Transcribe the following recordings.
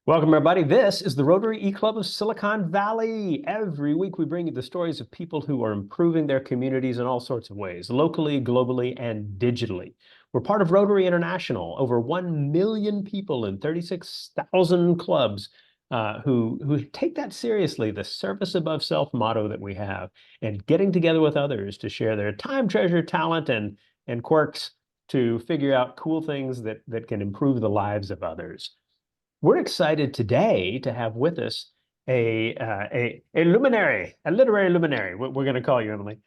Welcome, everybody. This is the Rotary E-Club of Silicon Valley. Every week, we bring you the stories of people who are improving their communities in all sorts of ways, locally, globally, and digitally. We're part of Rotary International, over 1 million people in 36,000 clubs who take that seriously, the service above self motto that we have, and getting together with others to share their time, treasure, talent, and quirks to figure out cool things that can improve the lives of others. We're excited today to have with us a luminary, a literary luminary. We're going to call you, Emily.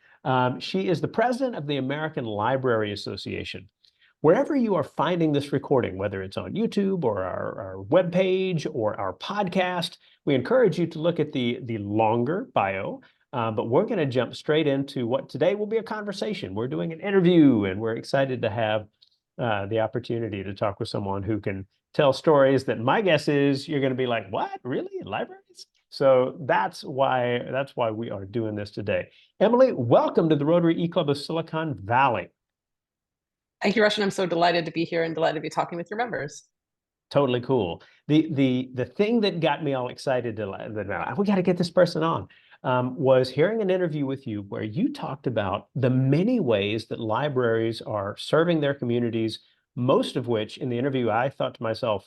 She is the president of the American Library Association. Wherever you are finding this recording, whether it's on YouTube or our webpage or our podcast, we encourage you to look at the longer bio. But we're going to jump straight into what today will be a conversation. We're doing an interview, and we're excited to have the opportunity to talk with someone who can tell stories that my guess is you're going to be like, what, really, in libraries? So that's why we are doing this today. Emily, welcome to the Rotary E-Club of Silicon Valley. Thank you, Russian. I'm so delighted to be here and delighted to be talking with your members. Totally cool. The thing that got me all excited we got to get this person on was hearing an interview with you where you talked about the many ways that libraries are serving their communities, most of which in the interview I thought to myself,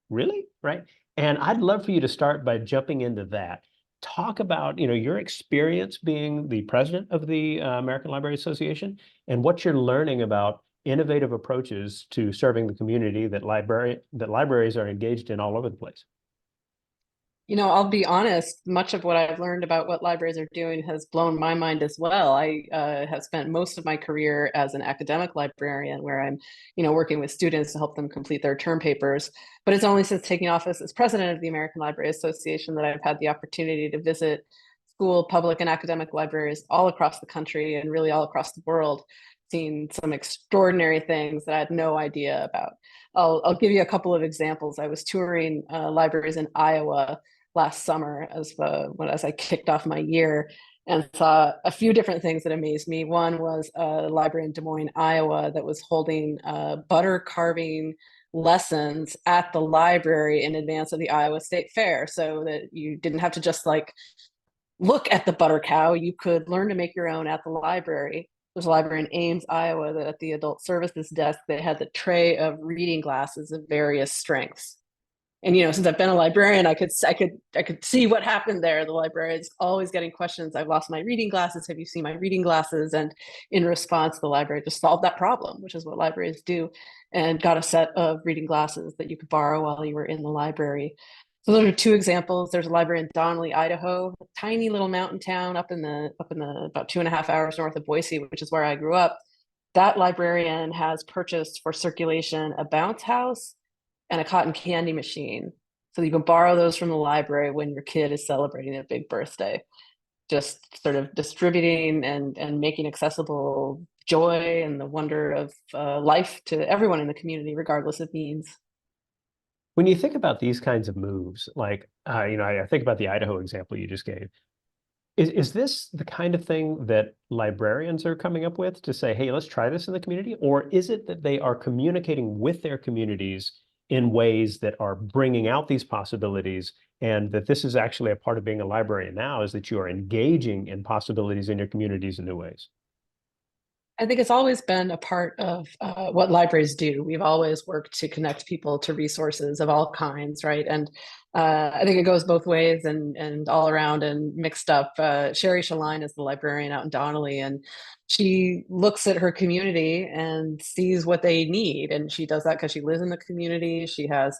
really? Right? And I'd love for you to start by jumping into that. Talk about, your experience being the president of the American Library Association and what you're learning about innovative approaches to serving the community that libraries are engaged in all over the place. I'll be honest, much of what I've learned about what libraries are doing has blown my mind as well. I have spent most of my career as an academic librarian where I'm, working with students to help them complete their term papers. But it's only since taking office as president of the American Library Association that I've had the opportunity to visit school, public, and academic libraries all across the country and really all across the world, seen some extraordinary things that I had no idea about. I'll give you a couple of examples. I was touring libraries in Iowa last summer as I kicked off my year and saw a few different things that amazed me. One was a library in Des Moines, Iowa that was holding butter carving lessons at the library in advance of the Iowa State Fair, so that you didn't have to just look at the butter cow, you could learn to make your own at the library. There's a library in Ames, Iowa, that at the adult services desk, they had the tray of reading glasses of various strengths. And since I've been a librarian, I could see what happened there. The librarian is always getting questions. I've lost my reading glasses. Have you seen my reading glasses? And in response, the library just solved that problem, which is what libraries do, and got a set of reading glasses that you could borrow while you were in the library. So those are two examples. There's a library in Donnelly, Idaho, a tiny little mountain town up in the about 2.5 hours north of Boise, which is where I grew up. That librarian has purchased for circulation a bounce house and a cotton candy machine, so you can borrow those from the library when your kid is celebrating a big birthday. Just sort of distributing and making accessible joy and the wonder of life to everyone in the community, regardless of means. When you think about these kinds of moves, like, I think about the Idaho example you just gave. Is this the kind of thing that librarians are coming up with to say, hey, let's try this in the community? Or is it that they are communicating with their communities in ways that are bringing out these possibilities, and that this is actually a part of being a librarian now, is that you are engaging in possibilities in your communities in new ways? I think it's always been a part of what libraries do. We've always worked to connect people to resources of all kinds, right? And I think it goes both ways and all around and mixed up. Sherry Shaline is the librarian out in Donnelly, and she looks at her community and sees what they need. And she does that because she lives in the community. She has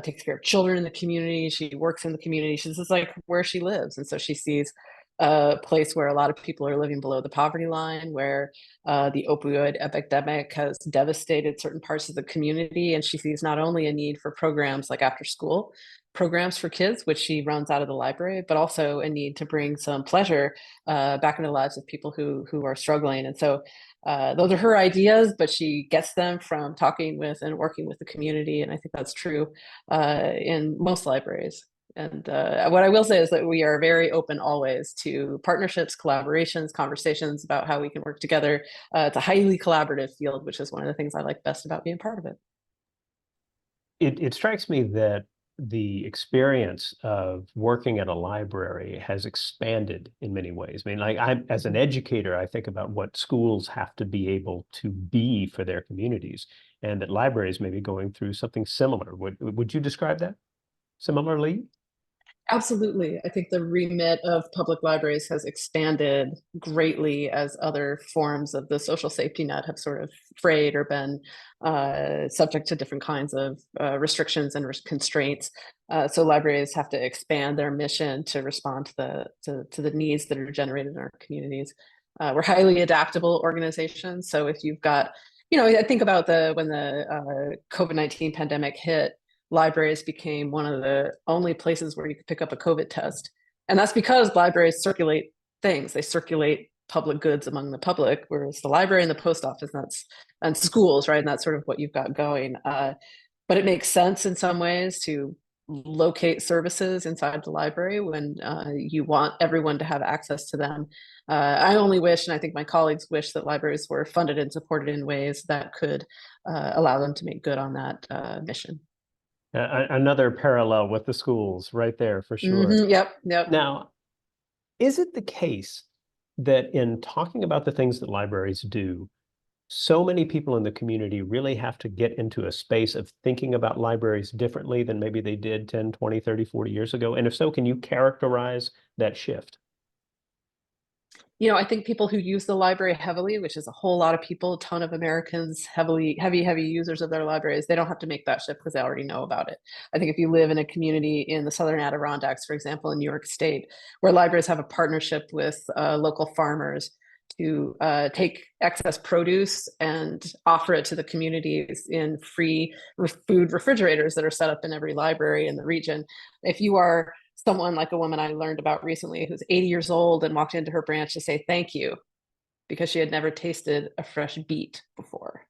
takes care of children in the community. She works in the community. This is like where she lives. And so she sees a place where a lot of people are living below the poverty line, where the opioid epidemic has devastated certain parts of the community. And she sees not only a need for programs like after school programs for kids, which she runs out of the library, but also a need to bring some pleasure back into the lives of people who are struggling. And so those are her ideas, but she gets them from talking with and working with the community. And I think that's true in most libraries. And what I will say is that we are very open always to partnerships, collaborations, conversations about how we can work together. It's a highly collaborative field, which is one of the things I like best about being part of it. It strikes me that the experience of working at a library has expanded in many ways. I mean, like as an educator, I think about what schools have to be able to be for their communities, and that libraries may be going through something similar. Would you describe that similarly? Absolutely. I think the remit of public libraries has expanded greatly as other forms of the social safety net have sort of frayed or been subject to different kinds of restrictions and constraints. So libraries have to expand their mission to respond to the needs that are generated in our communities. We're highly adaptable organizations. So if you've got, I think about when the COVID-19 pandemic hit, libraries became one of the only places where you could pick up a COVID test. And that's because libraries circulate things. They circulate public goods among the public, whereas the library and the post office, and schools, right? And that's sort of what you've got going. But it makes sense in some ways to locate services inside the library when you want everyone to have access to them. I only wish, and I think my colleagues wish, that libraries were funded and supported in ways that could allow them to make good on that mission. Another parallel with the schools right there for sure. Yep. Now, is it the case that in talking about the things that libraries do, so many people in the community really have to get into a space of thinking about libraries differently than maybe they did 10, 20, 30, 40 years ago? And if so, can you characterize that shift? I think people who use the library heavily, which is a whole lot of people, a ton of Americans, heavy users of their libraries, they don't have to make that shift because they already know about it. I think if you live in a community in the Southern Adirondacks, for example, in New York State, where libraries have a partnership with local farmers to take excess produce and offer it to the communities in free food refrigerators that are set up in every library in the region. If you are someone like a woman I learned about recently who's 80 years old and walked into her branch to say thank you because she had never tasted a fresh beet before.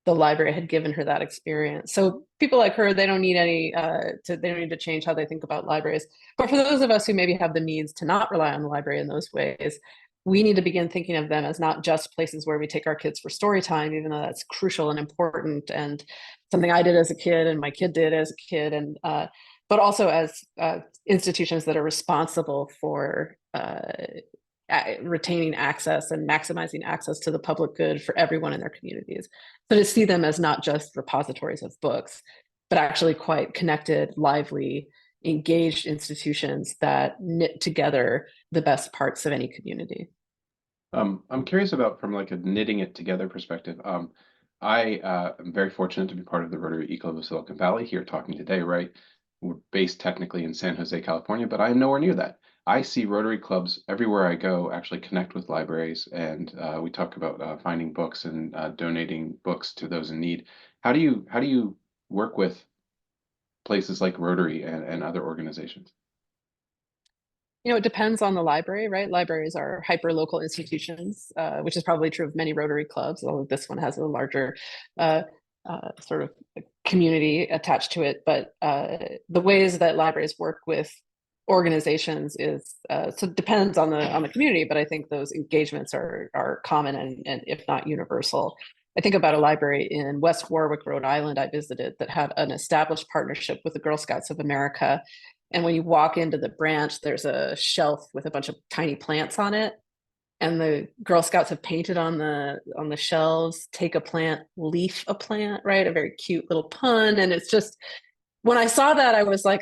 The library had given her that experience. So people like her, they don't need they don't need to change how they think about libraries. But for those of us who maybe have the means to not rely on the library in those ways, we need to begin thinking of them as not just places where we take our kids for story time, even though that's crucial and important and something I did as a kid and my kid did as a kid, and but also as institutions that are responsible for retaining access and maximizing access to the public good for everyone in their communities. So to see them as not just repositories of books, but actually quite connected, lively, engaged institutions that knit together the best parts of any community. I'm curious about, from like a knitting it together perspective. I am very fortunate to be part of the Rotary E Club of Silicon Valley here talking today, right? We're based technically in San Jose, California, but I'm nowhere near that. I see Rotary clubs everywhere I go actually connect with libraries, and we talk about finding books and donating books to those in need. How do you work with places like Rotary and other organizations? It depends on the library, right? Libraries are hyper-local institutions, which is probably true of many Rotary clubs, although this one has a larger sort of community attached to it. But the ways that libraries work with organizations is so it depends on the community, but I think those engagements are common and if not universal. I think about a library in West Warwick, Rhode Island I visited that had an established partnership with the Girl Scouts of America. And when you walk into the branch, there's a shelf with a bunch of tiny plants on it. And the Girl Scouts have painted on the shelves, take a plant, leaf a plant, right? A very cute little pun. And it's just, when I saw that, I was like,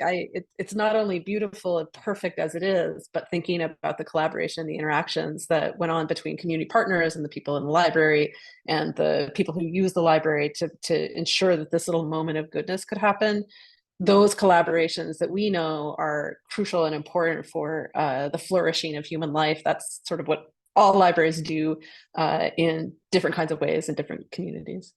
it's not only beautiful and perfect as it is, but thinking about the collaboration, the interactions that went on between community partners and the people in the library and the people who use the library to ensure that this little moment of goodness could happen. Those collaborations that we know are crucial and important for the flourishing of human life. That's sort of what all libraries do in different kinds of ways in different communities.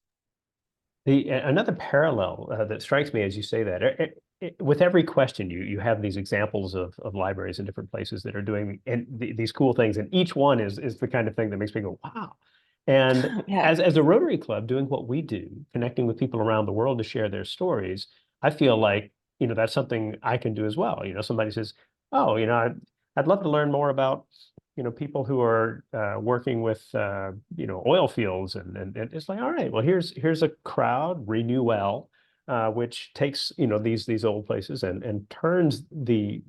Another parallel that strikes me as you say that, with every question, you have these examples of libraries in different places that are doing these cool things, and each one is the kind of thing that makes me go, wow. And Yeah. as a Rotary Club doing what we do, connecting with people around the world to share their stories, I feel like, that's something I can do as well. Somebody says, oh, I'd love to learn more about, people who are working with, oil fields. And it's like, all right, well, here's a crowd, Renewell, which takes, these old places and turns the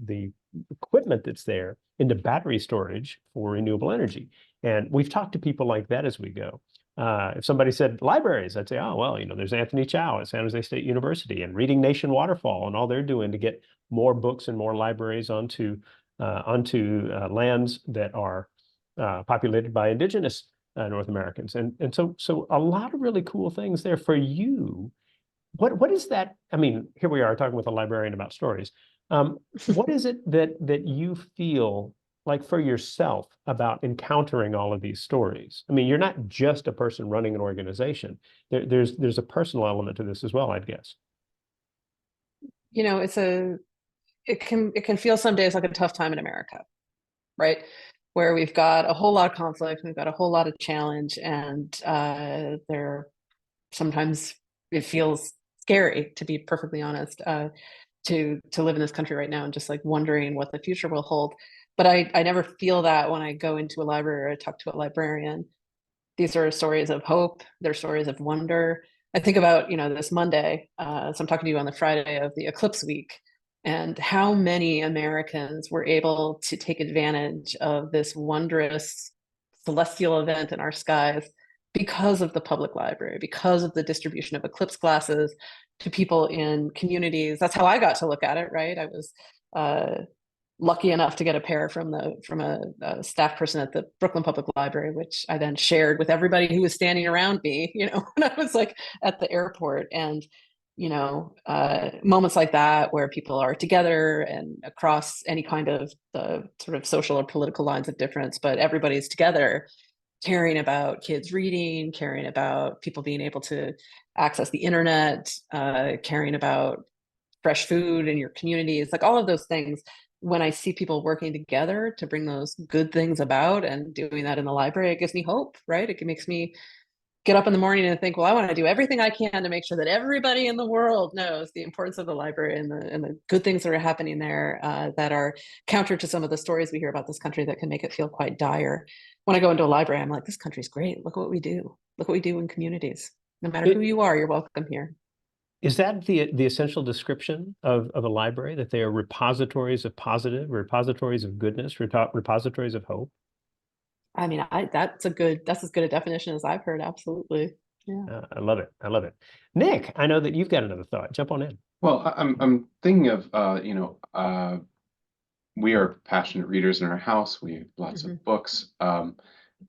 equipment that's there into battery storage for renewable energy. And we've talked to people like that as we go. If somebody said libraries, I'd say, oh, well, there's Anthony Chow at San Jose State University and Reading Nation Waterfall and all they're doing to get more books and more libraries onto lands that are populated by indigenous North Americans. And so a lot of really cool things there for you. What is that? I mean, here we are talking with a librarian about stories. What is it that you feel like for yourself about encountering all of these stories? I mean, you're not just a person running an organization. There's a personal element to this as well, I'd guess. It can feel some days like a tough time in America, right? Where we've got a whole lot of conflict, we've got a whole lot of challenge, and sometimes it feels scary, to be perfectly honest, to live in this country right now and just like wondering what the future will hold. But I never feel that when I go into a library or I talk to a librarian. These are stories of hope. They're stories of wonder. I think about, this Monday. So I'm talking to you on the Friday of the eclipse week, and how many Americans were able to take advantage of this wondrous celestial event in our skies because of the public library, because of the distribution of eclipse glasses to people in communities. That's how I got to look at it, right? I was lucky enough to get a pair from a staff person at the Brooklyn Public Library, which I then shared with everybody who was standing around me, when I was like at the airport. And moments like that where people are together and across any kind of sort of social or political lines of difference, but everybody's together, caring about kids reading, caring about people being able to access the internet, caring about fresh food in your communities, like all of those things. When I see people working together to bring those good things about and doing that in the library, it gives me hope, right? It makes me get up in the morning and think, well, I want to do everything I can to make sure that everybody in the world knows the importance of the library and the good things that are happening there, that are counter to some of the stories we hear about this country that can make it feel quite dire. When I go into a library, I'm like, this country's great. Look what we do. Look what we do in communities. No matter who you are, you're welcome here. Is that the essential description of a library, that they are repositories of positive, repositories of goodness, repositories of hope? I mean, that's as good a definition as I've heard. Absolutely. Yeah. I love it. I love it. Nick, I know that you've got another thought. Jump on in. Well, I'm thinking of we are passionate readers in our house. We have lots of books.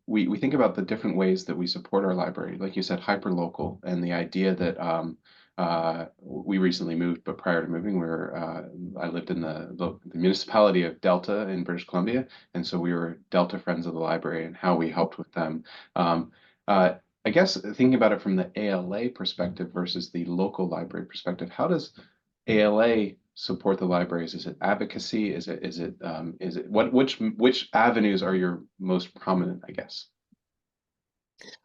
We think about the different ways that we support our library, like you said, hyper local, and the idea that we recently moved, but prior to moving, I lived in the municipality of Delta in British Columbia, and so we were Delta Friends of the Library and how we helped with them. I guess thinking about it from the ALA perspective versus the local library perspective, how does ALA support the libraries? Is it advocacy? Is it which avenues are your most prominent, I guess?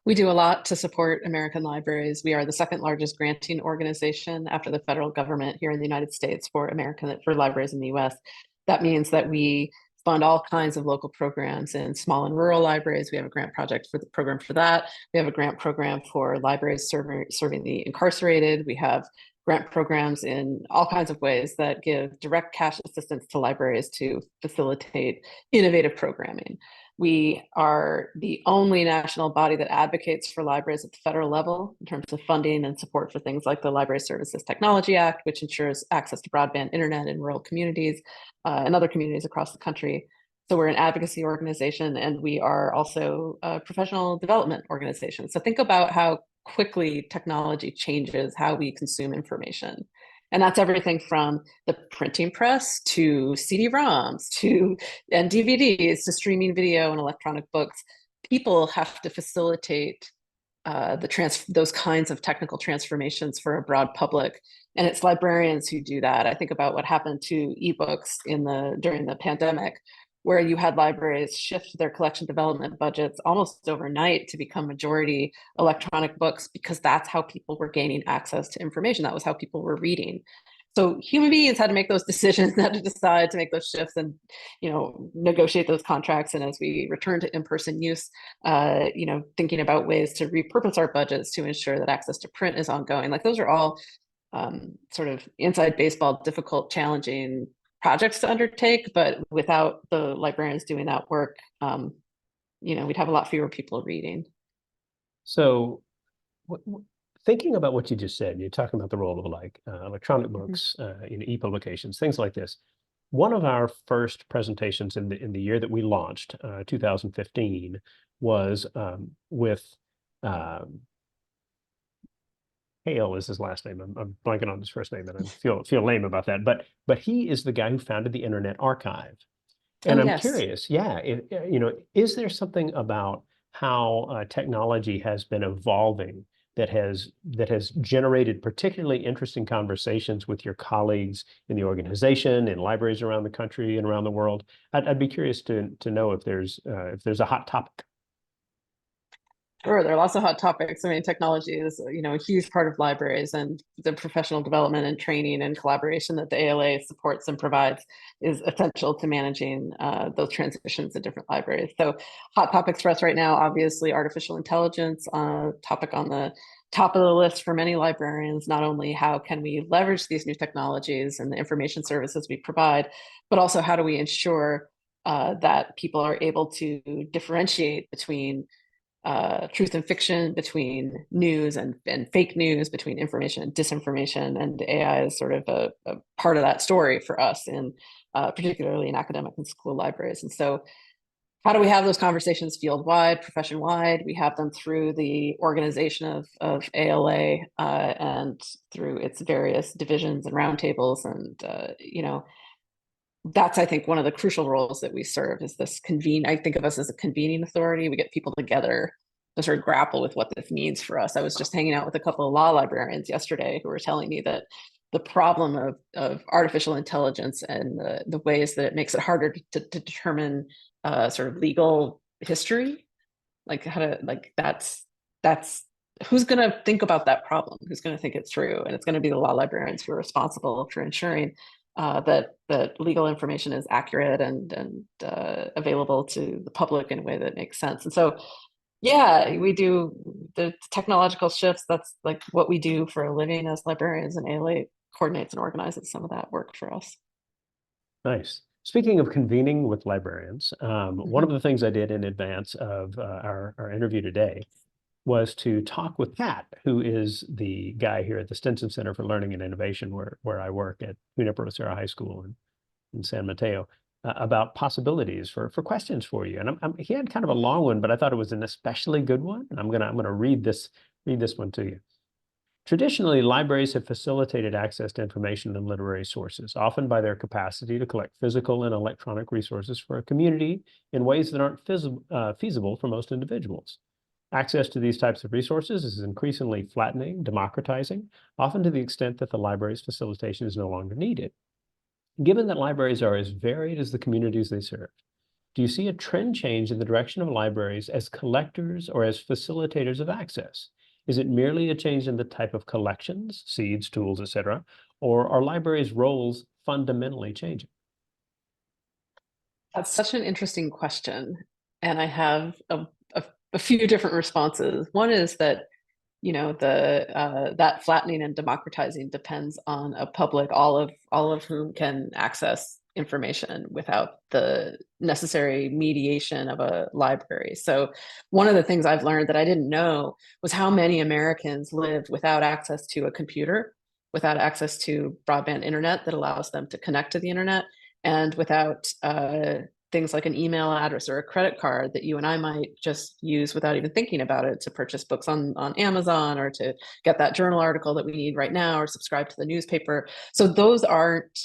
We do a lot to support American libraries. We are the second largest granting organization after the federal government here in the United States for libraries in the US. That means that we fund all kinds of local programs in small and rural libraries. We have a grant project for the program for that. We have a grant program for libraries serving the incarcerated. We have grant programs in all kinds of ways that give direct cash assistance to libraries to facilitate innovative programming. We are the only national body that advocates for libraries at the federal level in terms of funding and support for things like the Library Services Technology Act, which ensures access to broadband internet in rural communities and other communities across the country. So we're an advocacy organization, and we are also a professional development organization. So think about how quickly technology changes how we consume information. And that's everything from the printing press to CD-ROMs and DVDs to streaming video and electronic books. People have to facilitate those kinds of technical transformations for a broad public. And it's librarians who do that. I think about what happened to ebooks during the pandemic, where you had libraries shift their collection development budgets almost overnight to become majority electronic books, because that's how people were gaining access to information. That was how people were reading. So human beings had to make those decisions, had to decide to make those shifts and, negotiate those contracts. And as we return to in-person use, thinking about ways to repurpose our budgets to ensure that access to print is ongoing. Like, those are all sort of inside baseball, difficult, challenging projects to undertake. But without the librarians doing that work, we'd have a lot fewer people reading. So thinking about what you just said, you're talking about the role of like electronic books, e-publications, things like this. One of our first presentations in the year that we launched, 2015, was with Hale is his last name. I'm blanking on his first name, and I feel lame about that. But he is the guy who founded the Internet Archive, and I'm curious, is there something about how technology has been evolving that has generated particularly interesting conversations with your colleagues in the organization, in libraries around the country and around the world? I'd be curious to know if there's a hot topic. Sure, there are lots of hot topics. I mean, technology is, a huge part of libraries, and the professional development and training and collaboration that the ALA supports and provides is essential to managing those transitions in different libraries. So hot topics for us right now, obviously, artificial intelligence, topic on the top of the list for many librarians. Not only how can we leverage these new technologies and the information services we provide, but also how do we ensure that people are able to differentiate between truth and fiction, between news and fake news, between information and disinformation. And AI is sort of a part of that story for us, particularly in academic and school libraries. And so how do we have those conversations field-wide, profession-wide? We have them through the organization of ALA and through its various divisions and roundtables. And, that's, I think, one of the crucial roles that we serve is this I think of us as a convening authority. We get people together to sort of grapple with what this means for us. I was just hanging out with a couple of law librarians yesterday who were telling me that the problem of artificial intelligence and the ways that it makes it harder to determine sort of legal history, like that's who's going to think about that problem? Who's going to think it through? And it's going to be the law librarians who are responsible for ensuring that legal information is accurate and available to the public in a way that makes sense. And so, we do the technological shifts. That's like what we do for a living as librarians, and ALA coordinates and organizes some of that work for us. Nice. Speaking of convening with librarians, one of the things I did in advance of our interview today was to talk with Pat, who is the guy here at the Stinson Center for Learning and Innovation, where I work at Junipero Serra High School in San Mateo, about possibilities for questions for you. And he had kind of a long one, but I thought it was an especially good one. And I'm gonna read this one to you. Traditionally, libraries have facilitated access to information and literary sources, often by their capacity to collect physical and electronic resources for a community in ways that aren't feasible for most individuals. Access to these types of resources is increasingly flattening, democratizing, often to the extent that the library's facilitation is no longer needed. Given that libraries are as varied as the communities they serve, do you see a trend change in the direction of libraries as collectors or as facilitators of access? Is it merely a change in the type of collections, seeds, tools, etc., or are libraries' roles fundamentally changing? That's such an interesting question, and I have a few different responses. One is that that flattening and democratizing depends on a public, all of whom can access information without the necessary mediation of a library. So one of the things I've learned that I didn't know was how many Americans live without access to a computer, without access to broadband internet that allows them to connect to the internet, and without things like an email address or a credit card that you and I might just use without even thinking about it to purchase books on Amazon, or to get that journal article that we need right now, or subscribe to the newspaper. So those aren't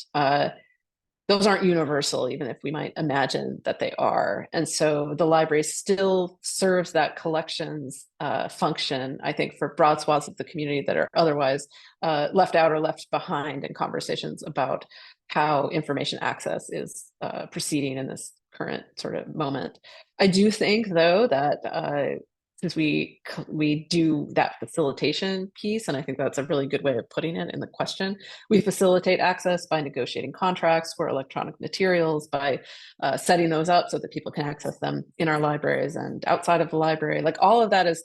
universal, even if we might imagine that they are. And so the library still serves that collections function, I think, for broad swaths of the community that are otherwise left out or left behind in conversations about how information access is proceeding in this current sort of moment. I do think, though, that since we do that facilitation piece, and I think that's a really good way of putting it in the question, we facilitate access by negotiating contracts for electronic materials, by setting those up so that people can access them in our libraries and outside of the library. Like, all of that is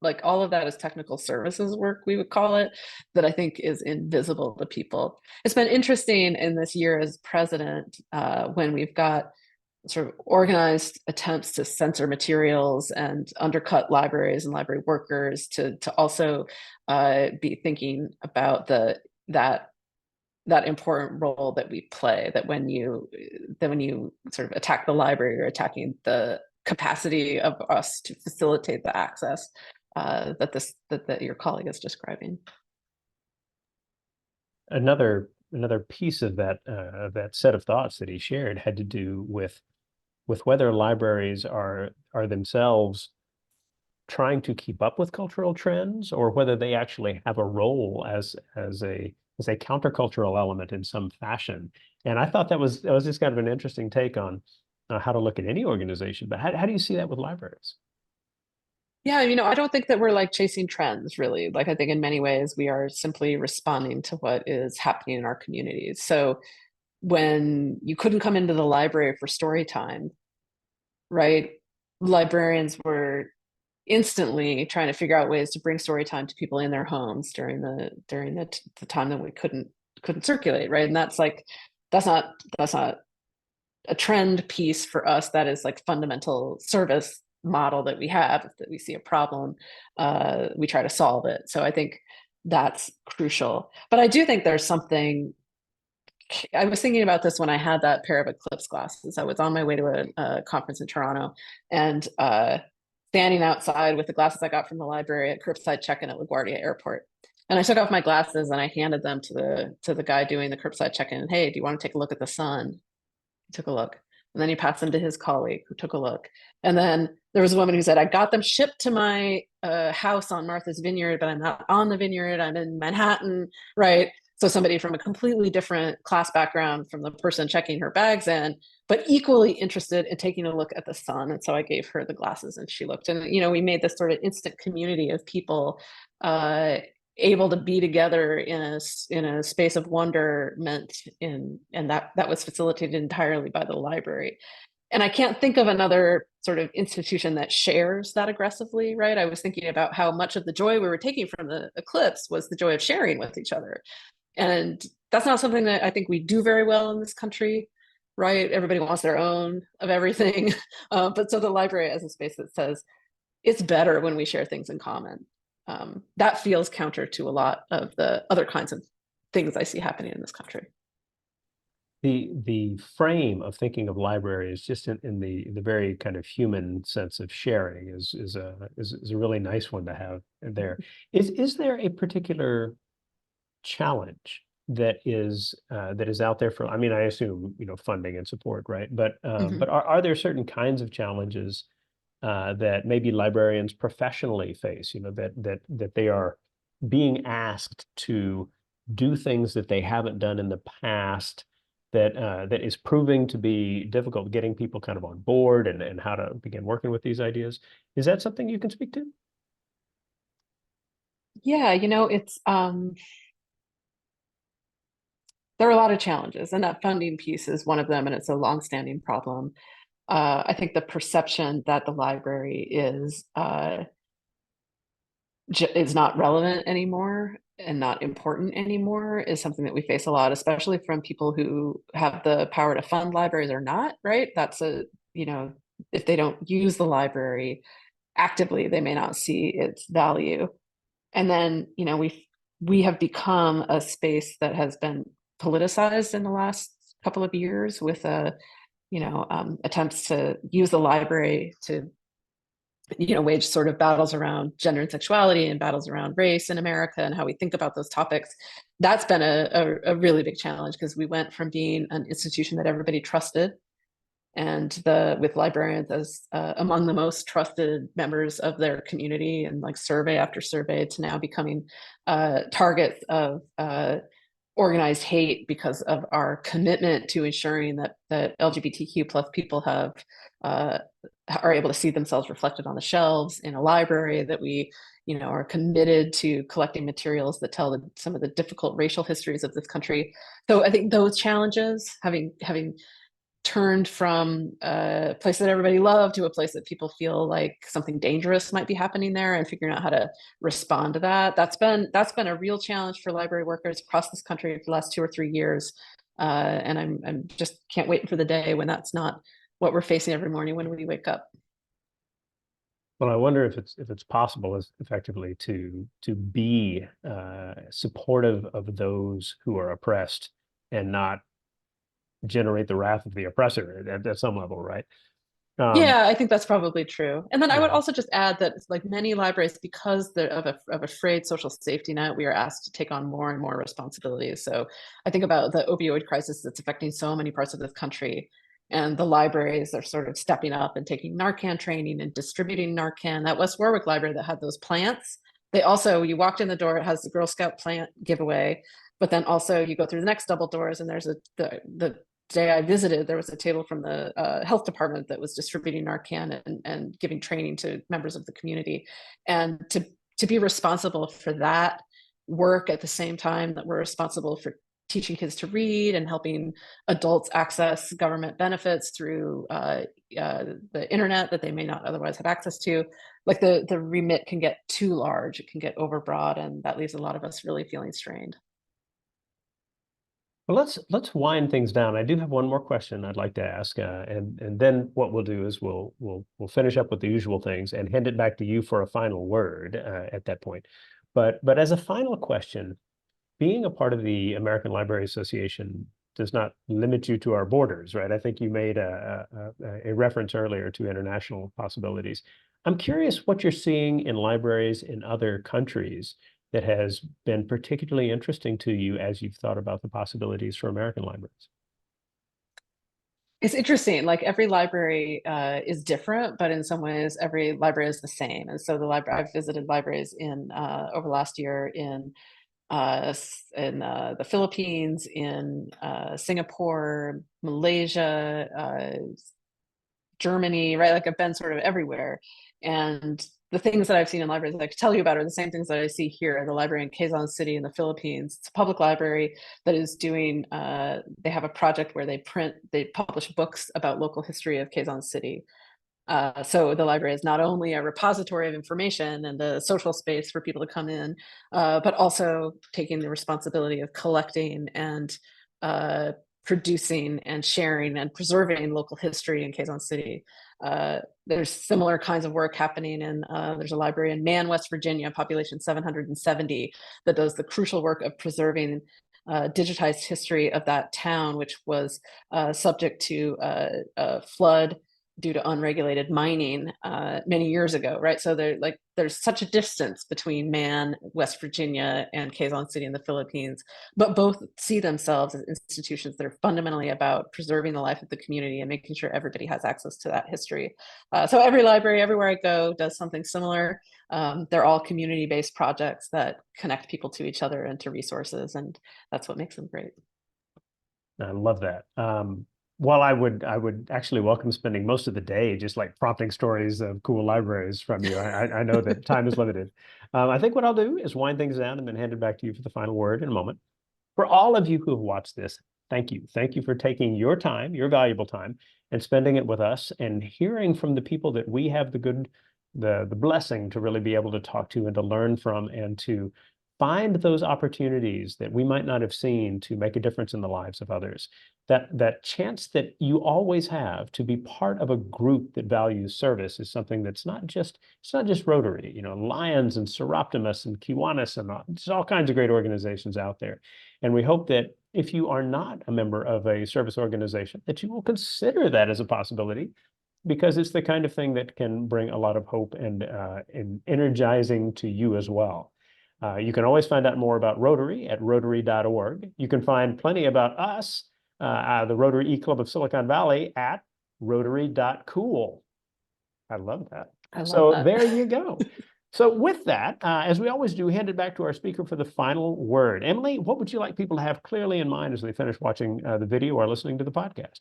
like all of that is technical services work, we would call it, that I think is invisible to people. It's been interesting in this year as president, when we've got sort of organized attempts to censor materials and undercut libraries and library workers to also be thinking about that important role that we play, that when you sort of attack the library, you're attacking the capacity of us to facilitate the access that your colleague is describing. Another piece of that set of thoughts that he shared had to do with whether libraries are themselves trying to keep up with cultural trends, or whether they actually have a role as a countercultural element in some fashion. And I thought that was just kind of an interesting take on how to look at any organization. But how do you see that with libraries? Yeah, I don't think that we're like chasing trends, really. Like, I think in many ways we are simply responding to what is happening in our communities. So when you couldn't come into the library for story time, right, librarians were instantly trying to figure out ways to bring story time to people in their homes during the time that we couldn't circulate, right? And that's not a trend piece for us. That is like fundamental service model that we have. If that we see a problem, we try to solve it. So I think that's crucial. But I do think there's something. I was thinking about this when I had that pair of Eclipse glasses. I was on my way to a conference in Toronto, and standing outside with the glasses I got from the library at curbside check-in at LaGuardia Airport. And I took off my glasses and I handed them to the guy doing the curbside check-in. Hey, do you want to take a look at the sun? He took a look. And then he passed them to his colleague, who took a look. And then there was a woman who said, I got them shipped to my house on Martha's Vineyard, but I'm not on the vineyard. I'm in Manhattan, right? So somebody from a completely different class background from the person checking her bags in, but equally interested in taking a look at the sun. And so I gave her the glasses and she looked. And, we made this sort of instant community of people able to be together in a space of wonderment, and that was facilitated entirely by the library. And I can't think of another sort of institution that shares that aggressively, right? I was thinking about how much of the joy we were taking from the Eclipse was the joy of sharing with each other. And that's not something that I think we do very well in this country, right? Everybody wants their own of everything. But so the library as a space that says it's better when we share things in common. That feels counter to a lot of the other kinds of things I see happening in this country. The frame of thinking of libraries just in the very kind of human sense of sharing is a really nice one to have there. Is there a particular challenge that is out there for, I mean, I assume, funding and support, right? But are there certain kinds of challenges that maybe librarians professionally face, that they are being asked to do things that they haven't done in the past, that is proving to be difficult, getting people kind of on board and how to begin working with these ideas? Is that something you can speak to? Yeah, it's there are a lot of challenges, and that funding piece is one of them, and it's a longstanding problem. I think the perception that the library is not relevant anymore and not important anymore is something that we face a lot, especially from people who have the power to fund libraries or not, right? That's if they don't use the library actively, they may not see its value. And then, we have become a space that has been politicized in the last couple of years with attempts to use the library to wage sort of battles around gender and sexuality and battles around race in America and how we think about those topics. That's been a really big challenge, because we went from being an institution that everybody trusted, and with librarians as among the most trusted members of their community, and like survey after survey, to now becoming targets of organized hate because of our commitment to ensuring that LGBTQ plus people are able to see themselves reflected on the shelves in a library, that we are committed to collecting materials that tell some of the difficult racial histories of this country. So I think those challenges, having turned from a place that everybody loved to a place that people feel like something dangerous might be happening there, and figuring out how to respond to that. That's been a real challenge for library workers across this country for the last 2 or 3 years. And I'm just can't wait for the day when that's not what we're facing every morning when we wake up. Well, I wonder if it's possible as effectively to be supportive of those who are oppressed and not generate the wrath of the oppressor at some level, right? Yeah, I think that's probably true. And then I would Yeah. also just add that, like many libraries, because they're of a frayed social safety net, we are asked to take on more and more responsibilities. So I think about the opioid crisis that's affecting so many parts of this country, and the libraries are sort of stepping up and taking Narcan training and distributing Narcan. That West Warwick library that had those plants, they also, you walked in the door, it has the Girl Scout plant giveaway, but then also you go through the next double doors and there's the day I visited, there was a table from the health department that was distributing Narcan and giving training to members of the community. And to be responsible for that work at the same time that we're responsible for teaching kids to read and helping adults access government benefits through the internet that they may not otherwise have access to, like the remit can get too large, it can get overbroad, and that leaves a lot of us really feeling strained. Well, let's wind things down. I do have one more question I'd like to ask, and then what we'll do is we'll finish up with the usual things and hand it back to you for a final word at that point. But as a final question, being a part of the American Library Association does not limit you to our borders, right? I think you made a reference earlier to international possibilities. I'm curious what you're seeing in libraries in other countries that has been particularly interesting to you as you've thought about the possibilities for American libraries. It's interesting, like every library is different, but in some ways every library is the same. And so I've visited libraries in over the last year in the Philippines, in Singapore, Malaysia, Germany, right? Like I've been sort of everywhere. And the things that I've seen in libraries that I could tell you about are the same things that I see here. The library in Quezon City in the Philippines, it's a public library that is doing, they have a project where they publish books about local history of Quezon City. So the library is not only a repository of information and a social space for people to come in, but also taking the responsibility of collecting and producing and sharing and preserving local history in Quezon City. There's similar kinds of work happening in, there's a library in Man, West Virginia, population 770, that does the crucial work of preserving digitized history of that town, which was subject to a flood due to unregulated mining many years ago, right? So there's such a distance between Man, West Virginia, and Quezon City in the Philippines, but both see themselves as institutions that are fundamentally about preserving the life of the community and making sure everybody has access to that history. So every library, everywhere I go, does something similar. They're all community-based projects that connect people to each other and to resources, and that's what makes them great. I love that. Well, I would actually welcome spending most of the day just like prompting stories of cool libraries from you. I know that time is limited. I think what I'll do is wind things down and then hand it back to you for the final word in a moment. For all of you who have watched this, thank you. Thank you for taking your time, your valuable time, and spending it with us and hearing from the people that we have the blessing to really be able to talk to and to learn from and to find those opportunities that we might not have seen to make a difference in the lives of others. That chance that you always have to be part of a group that values service is something it's not just Rotary, Lions and Seroptimus and Kiwanis and there's all kinds of great organizations out there. And we hope that if you are not a member of a service organization, that you will consider that as a possibility, because it's the kind of thing that can bring a lot of hope and energizing to you as well. You can always find out more about Rotary at rotary.org. You can find plenty about us, the Rotary E-Club of Silicon Valley, at rotary.cool. I love that. So there you go. So with that, as we always do, hand it back to our speaker for the final word. Emily, what would you like people to have clearly in mind as they finish watching the video or listening to the podcast?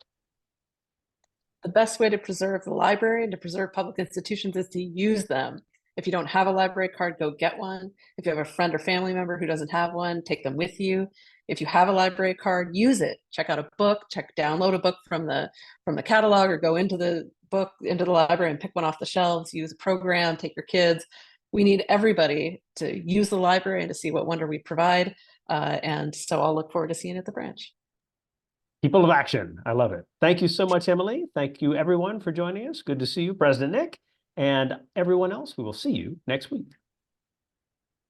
The best way to preserve the library and to preserve public institutions is to use them. If you don't have a library card, go get one. If you have a friend or family member who doesn't have one, take them with you. If you have a library card, use it. Check out a book, download a book from the catalog, or go into the library and pick one off the shelves, use a program, take your kids. We need everybody to use the library and to see what wonder we provide. And so I'll look forward to seeing you at the branch. People of action. I love it. Thank you so much, Emily. Thank you, everyone, for joining us. Good to see you, President Nick, and everyone else. We will see you next week.